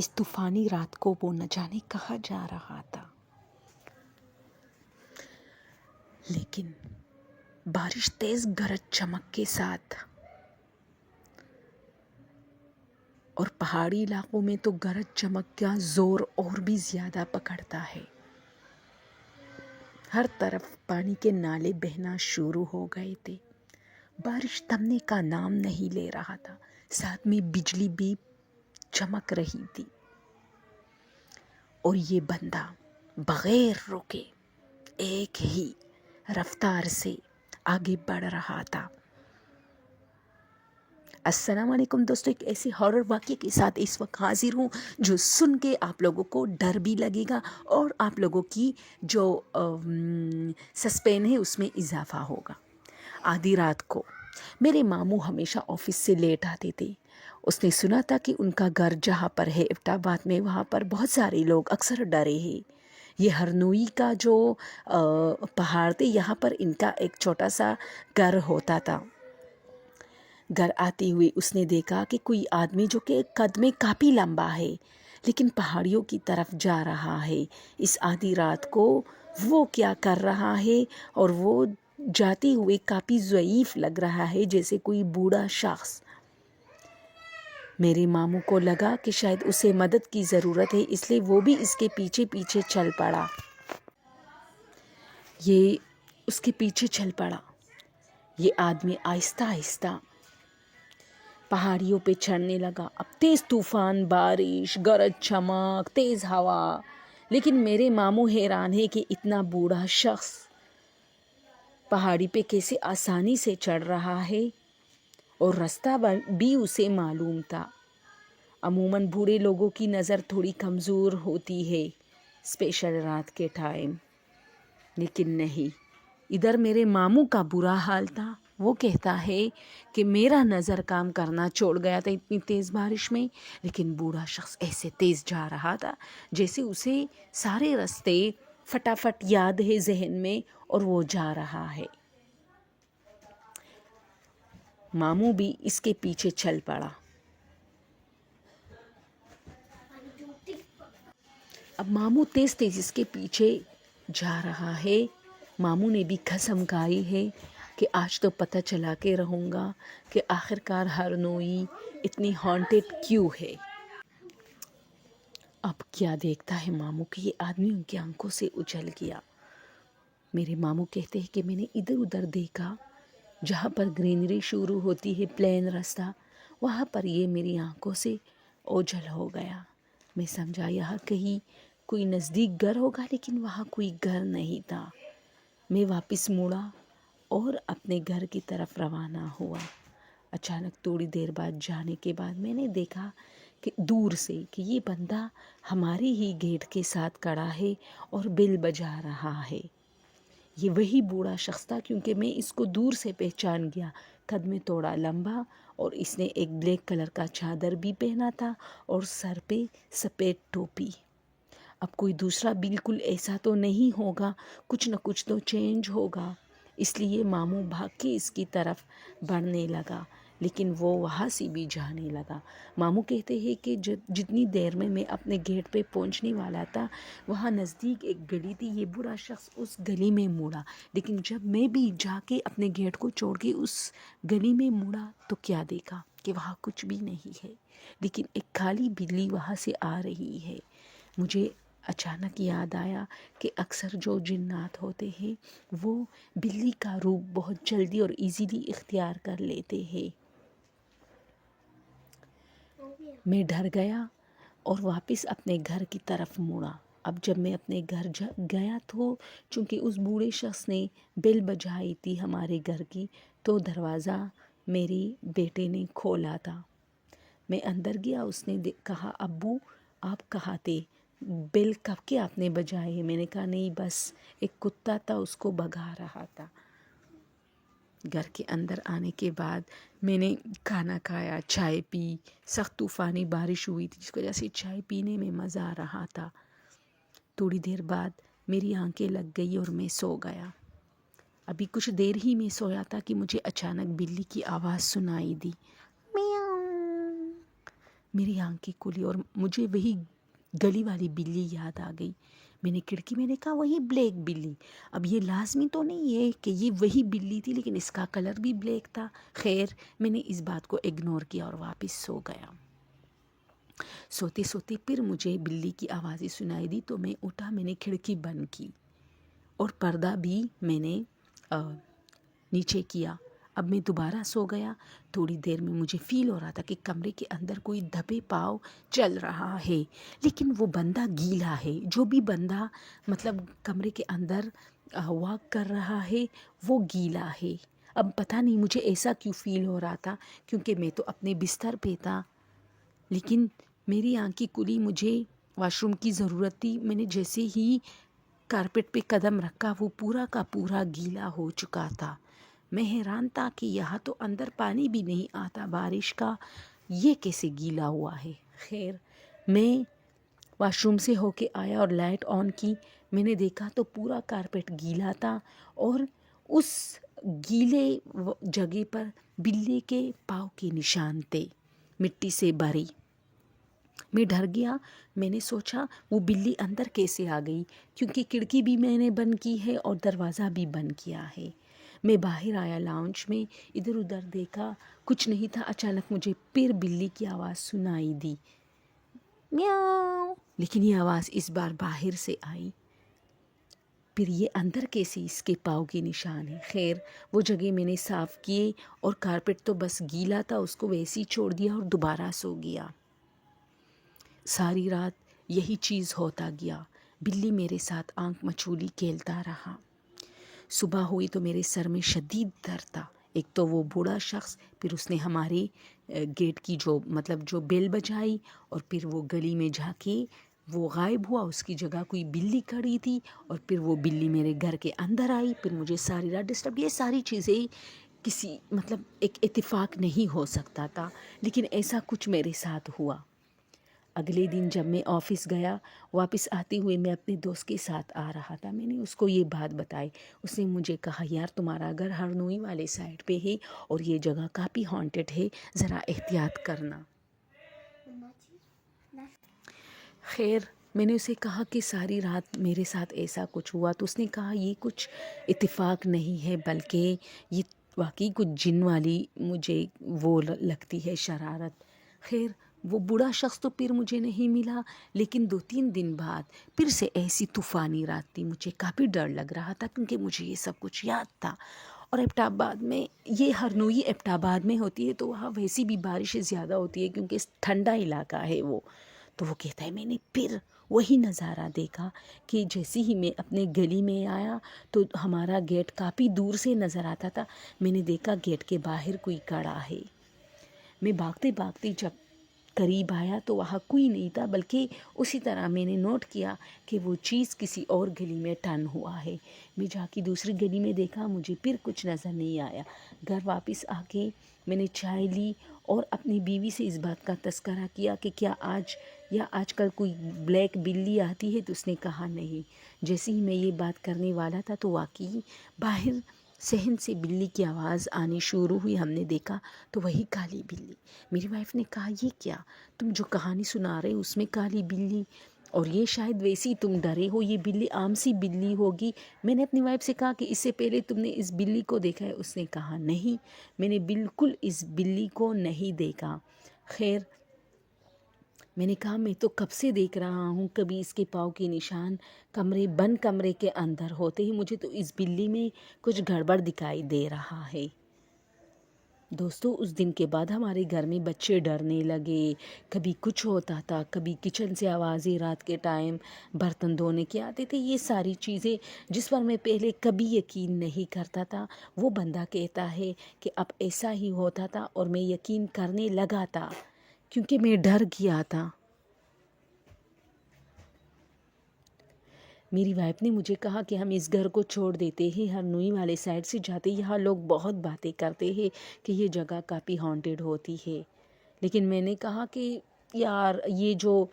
اس طوفانی رات کو وہ نہ جانے کہاں جا رہا تھا، لیکن بارش تیز گرج چمک کے ساتھ، اور پہاڑی علاقوں میں تو گرج چمک کا زور اور بھی زیادہ پکڑتا ہے۔ ہر طرف پانی کے نالے بہنا شروع ہو گئے تھے، بارش تھمنے کا نام نہیں لے رہا تھا، ساتھ میں بجلی بھی چمک رہی تھی، اور یہ بندہ بغیر رکے ایک ہی رفتار سے آگے بڑھ رہا تھا۔ السلام علیکم دوستو، ایک ایسے ہارر واقعے کے ساتھ اس وقت حاضر ہوں جو سن کے آپ لوگوں کو ڈر بھی لگے گا اور آپ لوگوں کی جو سسپین ہے اس میں اضافہ ہوگا۔ آدھی رات کو میرے ماموں ہمیشہ آفس سے لیٹ آتے تھے۔ اس نے سنا تھا کہ ان کا گھر جہاں پر ہے ایبٹ آباد میں، وہاں پر بہت سارے لوگ اکثر ڈرے ہیں۔ یہ ہرنوئی کا جو پہاڑ تھے، یہاں پر ان کا ایک چھوٹا سا گھر ہوتا تھا۔ گھر آتے ہوئے اس نے دیکھا کہ کوئی آدمی جو کہ قد میں کافی لمبا ہے لیکن پہاڑیوں کی طرف جا رہا ہے۔ اس آدھی رات کو وہ کیا کر رہا ہے، اور وہ جاتے ہوئے کافی ضعیف لگ رہا ہے، جیسے کوئی بوڑھا شخص۔ میرے ماموں کو لگا کہ شاید اسے مدد کی ضرورت ہے، اس لیے وہ بھی اس کے پیچھے پیچھے چل پڑا۔ یہ اس کے پیچھے چل پڑا۔ یہ آدمی آہستہ آہستہ پہاڑیوں پہ چڑھنے لگا۔ اب تیز طوفان، بارش، گرج چمک، تیز ہوا، لیکن میرے ماموں حیران ہے کہ اتنا بوڑھا شخص پہاڑی پہ کیسے آسانی سے چڑھ رہا ہے، اور رستہ بھی اسے معلوم تھا۔ عموماً بوڑھے لوگوں کی نظر تھوڑی کمزور ہوتی ہے اسپیشل رات کے ٹائم، لیکن نہیں، ادھر میرے ماموں کا برا حال تھا۔ وہ کہتا ہے کہ میرا نظر کام کرنا چھوڑ گیا تھا اتنی تیز بارش میں، لیکن بوڑھا شخص ایسے تیز جا رہا تھا جیسے اسے سارے راستے فٹافٹ یاد ہے ذہن میں، اور وہ جا رہا ہے۔ ماموں بھی اس کے پیچھے چل پڑا۔ اب ماموں تیز تیز اس کے پیچھے جا رہا ہے۔ ماموں نے بھی قسم کھائی ہے کہ آج تو پتہ چلا کے رہوں گا کہ آخرکار ہرنوئی اتنی ہانٹڈ کیوں ہے۔ اب کیا دیکھتا ہے ماموں کہ یہ آدمی ان کی آنکھوں سے اجل گیا۔ میرے ماموں کہتے ہیں کہ میں نے ادھر ادھر دیکھا، جہاں پر گرینری شروع ہوتی ہے، پلین راستہ، وہاں پر یہ میری آنکھوں سے اوجھل ہو گیا۔ میں سمجھا یہاں کہیں کوئی نزدیک گھر ہوگا، لیکن وہاں کوئی گھر نہیں تھا۔ میں واپس مڑا اور اپنے گھر کی طرف روانہ ہوا۔ اچانک تھوڑی دیر بعد جانے کے بعد میں نے دیکھا کہ دور سے کہ یہ بندہ ہمارے ہی گیٹ کے ساتھ کھڑا ہے اور بیل بجا رہا ہے۔ یہ وہی بوڑھا شخص تھا، کیونکہ میں اس کو دور سے پہچان گیا۔ قد میں تھوڑا لمبا، اور اس نے ایک بلیک کلر کا چادر بھی پہنا تھا اور سر پہ سفید ٹوپی۔ اب کوئی دوسرا بالکل ایسا تو نہیں ہوگا، کچھ نہ کچھ تو چینج ہوگا، اس لیے ماموں بھاگ کے اس کی طرف بڑھنے لگا، لیکن وہ وہاں سے بھی جانے لگا۔ ماموں کہتے ہیں کہ جتنی دیر میں اپنے گیٹ پہ پہنچنے والا تھا، وہاں نزدیک ایک گلی تھی۔ یہ برا شخص اس گلی میں مڑا، لیکن جب میں بھی جا کے اپنے گیٹ کو چھوڑ کے اس گلی میں مڑا تو کیا دیکھا کہ وہاں کچھ بھی نہیں ہے، لیکن ایک کالی بلی وہاں سے آ رہی ہے۔ مجھے اچانک یاد آیا کہ اکثر جو جنات ہوتے ہیں وہ بلی کا روپ بہت جلدی اور ایزیلی اختیار کر لیتے ہیں۔ میں ڈر گیا اور واپس اپنے گھر کی طرف مڑا۔ اب جب میں اپنے گھر گیا تو چونکہ اس بوڑھے شخص نے بیل بجائی تھی ہمارے گھر کی، تو دروازہ میری بیٹے نے کھولا تھا۔ میں اندر گیا، اس نے کہا ابو آپ کہاں تھے؟ بیل کب کے آپ نے بجائے ہے؟ میں نے کہا نہیں، بس ایک کتا تھا اس کو بھگا رہا تھا۔ گھر کے اندر آنے کے بعد میں نے کھانا کھایا، چائے پی۔ سخت طوفانی بارش ہوئی تھی جس کی وجہ سے چائے پینے میں مزہ آ رہا تھا۔ تھوڑی دیر بعد میری آنکھیں لگ گئی اور میں سو گیا۔ ابھی کچھ دیر ہی میں سویا تھا کہ مجھے اچانک بلی کی آواز سنائی دی، میاؤں۔ میری آنکھیں کھلی اور مجھے وہی گلی والی بلی یاد آ گئی. میں نے کھڑکی میں نے کہا وہی بلیک بلی. اب یہ لازمی تو نہیں ہے کہ یہ وہی بلی تھی، لیکن اس کا کلر بھی بلیک تھا. خیر میں نے اس بات کو اگنور کیا اور واپس سو گیا. سوتے سوتے پھر مجھے بلی کی آوازیں سنائی دی تو میں اٹھا، میں نے کھڑکی بند کی اور پردہ بھی میں نے نیچے کیا. اب میں دوبارہ سو گیا. تھوڑی دیر میں مجھے فیل ہو رہا تھا کہ کمرے کے اندر کوئی دبے پاؤں چل رہا ہے، لیکن وہ بندہ گیلا ہے. جو بھی بندہ مطلب کمرے کے اندر واک کر رہا ہے وہ گیلا ہے. اب پتہ نہیں مجھے ایسا کیوں فیل ہو رہا تھا، کیونکہ میں تو اپنے بستر پہ تھا، لیکن میری آنکھیں کھلی، مجھے واش روم کی ضرورت تھی. میں نے جیسے ہی کارپیٹ پہ قدم رکھا وہ پورا کا پورا گیلا ہو چکا تھا. میں حیران تھا کہ یہاں تو اندر پانی بھی نہیں آتا بارش کا، یہ کیسے گیلا ہوا ہے. خیر میں واش روم سے ہو کے آیا اور لائٹ آن کی. میں نے دیکھا تو پورا کارپیٹ گیلا تھا اور اس گیلے جگہ پر بلی کے پاؤں کے نشان تھے، مٹی سے بھری. میں ڈر گیا. میں نے سوچا وہ بلی اندر کیسے آ گئی، کیونکہ کھڑکی بھی میں نے بند کی ہے اور دروازہ بھی بند کیا ہے. میں باہر آیا لاؤنج میں، ادھر ادھر دیکھا، کچھ نہیں تھا. اچانک مجھے پھر بلی کی آواز سنائی دی، میاؤ. لیکن یہ آواز اس بار باہر سے آئی. پھر یہ اندر کیسے اس کے پاؤں کے نشان ہے. خیر وہ جگہ میں نے صاف کیے اور کارپیٹ تو بس گیلا تھا، اس کو ویسے ہی چھوڑ دیا اور دوبارہ سو گیا. ساری رات یہی چیز ہوتا گیا. بلی میرے ساتھ آنکھ مچولی کھیلتا رہا. صبح ہوئی تو میرے سر میں شدید درد تھا. ایک تو وہ بوڑھا شخص، پھر اس نے ہمارے گیٹ کی جو بیل بجائی، اور پھر وہ گلی میں جا کے وہ غائب ہوا. اس کی جگہ کوئی بلی کھڑی تھی اور پھر وہ بلی میرے گھر کے اندر آئی. پھر مجھے ساری رات ڈسٹرب. یہ ساری چیزیں کسی ایک اتفاق نہیں ہو سکتا تھا، لیکن ایسا کچھ میرے ساتھ ہوا. اگلے دن جب میں آفس گیا، واپس آتے ہوئے میں اپنے دوست کے ساتھ آ رہا تھا. میں نے اس کو یہ بات بتائی. اس نے مجھے کہا یار تمہارا گھر ہرنوئی والے سائڈ پہ ہے اور یہ جگہ کافی ہانٹڈ ہے، ذرا احتیاط کرنا. خیر میں نے اسے کہا کہ ساری رات میرے ساتھ ایسا کچھ ہوا، تو اس نے کہا یہ کچھ اتفاق نہیں ہے، بلکہ یہ واقعی کچھ جن والی مجھے وہ لگتی ہے شرارت. خیر وہ بوڑھا شخص تو پھر مجھے نہیں ملا، لیکن 2-3 دن بعد پھر سے ایسی طوفانی رات تھی. مجھے کافی ڈر لگ رہا تھا کیونکہ مجھے یہ سب کچھ یاد تھا. اور ایبٹ آباد میں، یہ ہرنوئی ایبٹ آباد میں ہوتی ہے، تو وہاں ویسی بھی بارشیں زیادہ ہوتی ہے کیونکہ ٹھنڈا علاقہ ہے وہ. تو وہ کہتا ہے میں نے پھر وہی نظارہ دیکھا کہ جیسے ہی میں اپنے گلی میں آیا تو ہمارا گیٹ کافی دور سے نظر آتا تھا. میں نے دیکھا گیٹ کے باہر کوئی کھڑا ہے. میں بھاگتے بھاگتے جب قریب آیا تو وہاں کوئی نہیں تھا، بلکہ اسی طرح میں نے نوٹ کیا کہ وہ چیز کسی اور گلی میں ٹرن ہوا ہے. میں جا کے دوسری گلی میں دیکھا، مجھے پھر کچھ نظر نہیں آیا. گھر واپس آ کے میں نے چائے لی اور اپنی بیوی سے اس بات کا تذکرہ کیا کہ کیا آج کل کوئی بلیک بلی آتی ہے، تو اس نے کہا نہیں. جیسے ہی میں یہ بات کرنے والا تھا تو واقعی باہر صحن سے بلی کی آواز آنی شروع ہوئی. ہم نے دیکھا تو وہی کالی بلی. میری وائف نے کہا یہ کیا، تم جو کہانی سنا رہے اس میں کالی بلی، اور یہ شاید ویسی تم ڈرے ہو، یہ بلی عام سی بلی ہوگی. میں نے اپنی وائف سے کہا کہ اس سے پہلے تم نے اس بلی کو دیکھا ہے؟ اس نے کہا نہیں، میں نے بالکل اس بلی کو نہیں دیکھا. خیر میں نے کہا میں تو کب سے دیکھ رہا ہوں، کبھی اس کے پاؤں کے نشان بند کمرے کے اندر ہوتے ہی مجھے تو اس بلی میں کچھ گڑبڑ دکھائی دے رہا ہے. دوستو اس دن کے بعد ہمارے گھر میں بچے ڈرنے لگے. کبھی کچھ ہوتا تھا، کبھی کچن سے آوازیں رات کے ٹائم برتن دھونے کے آتے تھے. یہ ساری چیزیں جس پر میں پہلے کبھی یقین نہیں کرتا تھا، وہ بندہ کہتا ہے کہ اب ایسا ہی ہوتا تھا اور میں یقین کرنے لگا تھا کیونکہ میں ڈر گیا تھا. میری وائف نے مجھے کہا کہ ہم اس گھر کو چھوڑ دیتے ہیں، ہرنوئی والے سائڈ سے جاتے. یہاں لوگ بہت باتیں کرتے ہیں کہ یہ جگہ کافی ہانٹڈ ہوتی ہے. لیکن میں نے کہا کہ یار یہ جو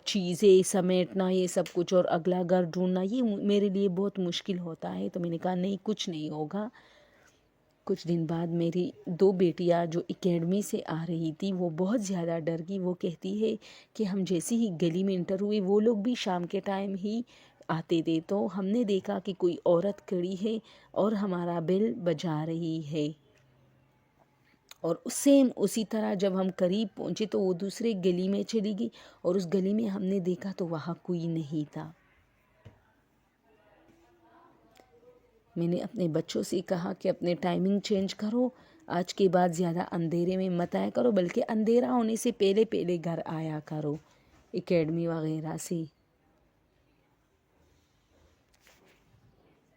چیزیں سمیٹنا یہ سب کچھ اور اگلا گھر ڈھونڈنا، یہ میرے لیے بہت مشکل ہوتا ہے. تو میں نے کہا نہیں، کچھ نہیں ہوگا. کچھ دن بعد میری 2 بیٹیاں جو اکیڈمی سے آ رہی تھی وہ بہت زیادہ ڈر گئی. وہ کہتی ہے کہ ہم جیسے ہی گلی میں انٹر ہوئے وہ لوگ بھی شام کے ٹائم ہی آتے تھے، تو ہم نے دیکھا کہ کوئی عورت کھڑی ہے اور ہمارا بیل بجا رہی ہے. اور سیم اسی طرح جب ہم قریب پہنچے تو وہ دوسرے گلی میں چلی گئی اور اس گلی میں ہم نے دیکھا تو وہاں کوئی نہیں تھا. میں نے اپنے بچوں سے کہا کہ اپنے ٹائمنگ چینج کرو، آج کے بعد زیادہ اندھیرے میں مت آیا کرو، بلکہ اندھیرا ہونے سے پہلے پہلے گھر آیا کرو اکیڈمی وغیرہ سے.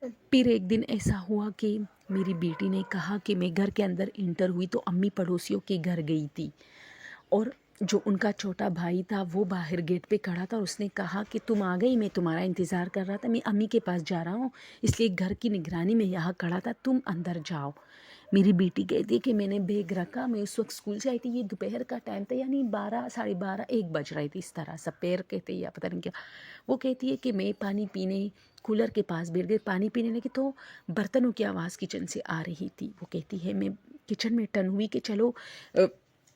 پھر ایک دن ایسا ہوا کہ میری بیٹی نے کہا کہ میں گھر کے اندر انٹر ہوئی تو امی پڑوسیوں کے گھر گئی تھی، اور جو ان کا چھوٹا بھائی تھا وہ باہر گیٹ پہ کھڑا تھا اور اس نے کہا کہ تم آ گئی، میں تمہارا انتظار کر رہا تھا، میں امی کے پاس جا رہا ہوں، اس لیے گھر کی نگرانی میں یہاں کھڑا تھا، تم اندر جاؤ. میری بیٹی کہتی ہے کہ میں نے بیگ رکھا، میں اس وقت اسکول سے آئی تھی، یہ دوپہر کا ٹائم تھا، یعنی 12 ساڑھے 12 1 بج رہی تھی، اس طرح سپیر کہتے یا پتہ نہیں کیا. وہ کہتی ہے کہ میں پانی پینے کولر کے پاس بیٹھ گئی، پانی پینے لگی تو برتنوں کی آواز کچن سے آ رہی تھی. وہ کہتی ہے میں کچن میں ٹرن ہوئی کہ چلو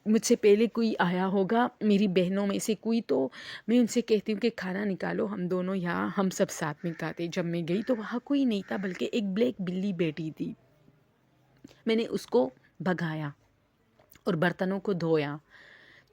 مجھ سے پہلے کوئی آیا ہوگا میری بہنوں میں سے کوئی، تو میں ان سے کہتی ہوں کہ کھانا نکالو، ہم دونوں یہاں ہم سب ساتھ میں کھاتے. جب میں گئی تو وہاں کوئی نہیں تھا بلکہ ایک بلیک بلی بیٹھی تھی. میں نے اس کو بھگایا اور برتنوں کو دھویا.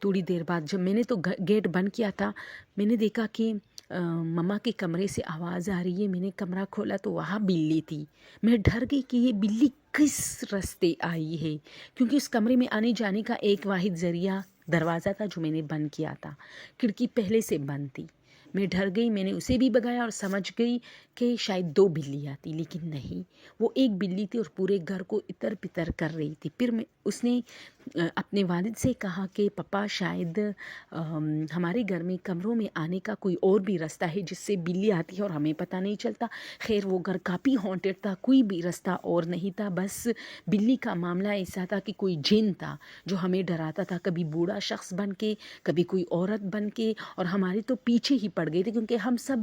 تھوڑی دیر بعد جب میں نے تو گیٹ بند کیا تھا، میں نے دیکھا کہ مما کے کمرے سے آواز آ رہی ہے. میں نے کمرہ کھولا تو وہاں بلی تھی. میں ڈر گئی کہ یہ بلی کس راستے آئی ہے، کیونکہ اس کمرے میں آنے جانے کا ایک واحد ذریعہ دروازہ تھا جو میں نے بند کیا تھا، کھڑکی پہلے سے بند تھی. میں ڈر گئی، میں نے اسے بھی بگایا اور سمجھ گئی کہ شاید 2 بلیاں تھی، لیکن نہیں، وہ ایک بلی تھی اور پورے گھر کو اتر پتر کر رہی تھی. پھر اس نے اپنے والد سے کہا کہ پپا شاید ہمارے گھر میں کمروں میں آنے کا کوئی اور بھی راستہ ہے جس سے بلی آتی ہے اور ہمیں پتہ نہیں چلتا. خیر وہ گھر کافی ہانٹڈ تھا، کوئی بھی راستہ اور نہیں تھا، بس بلی کا معاملہ ایسا تھا کہ کوئی جن تھا جو ہمیں ڈراتا تھا، کبھی بوڑھا شخص بن کے، کبھی کوئی عورت بن کے، اور ہمارے تو پیچھے ہی پڑ گئے تھے کیونکہ ہم سب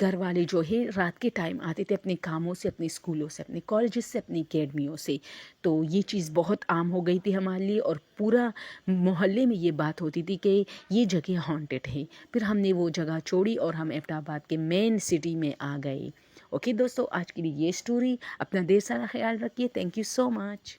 گھر والے جو ہے رات کے ٹائم آتے تھے اپنے کاموں سے، اپنے اسکولوں سے، اپنے کالجز سے، اپنی اکیڈمیوں سے. تو یہ چیز بہت عام ہو گئی تھی ہمارے لیے اور پورا محلے میں یہ بات ہوتی تھی کہ یہ جگہ ہانٹڈ ہے. پھر ہم نے وہ جگہ چھوڑی اور ہم ایبٹ آباد کے مین سٹی میں آ گئے. اوکے دوستو، آج کے لیے یہ سٹوری. اپنا ڈھیر سارا خیال رکھیے. Thank you so much.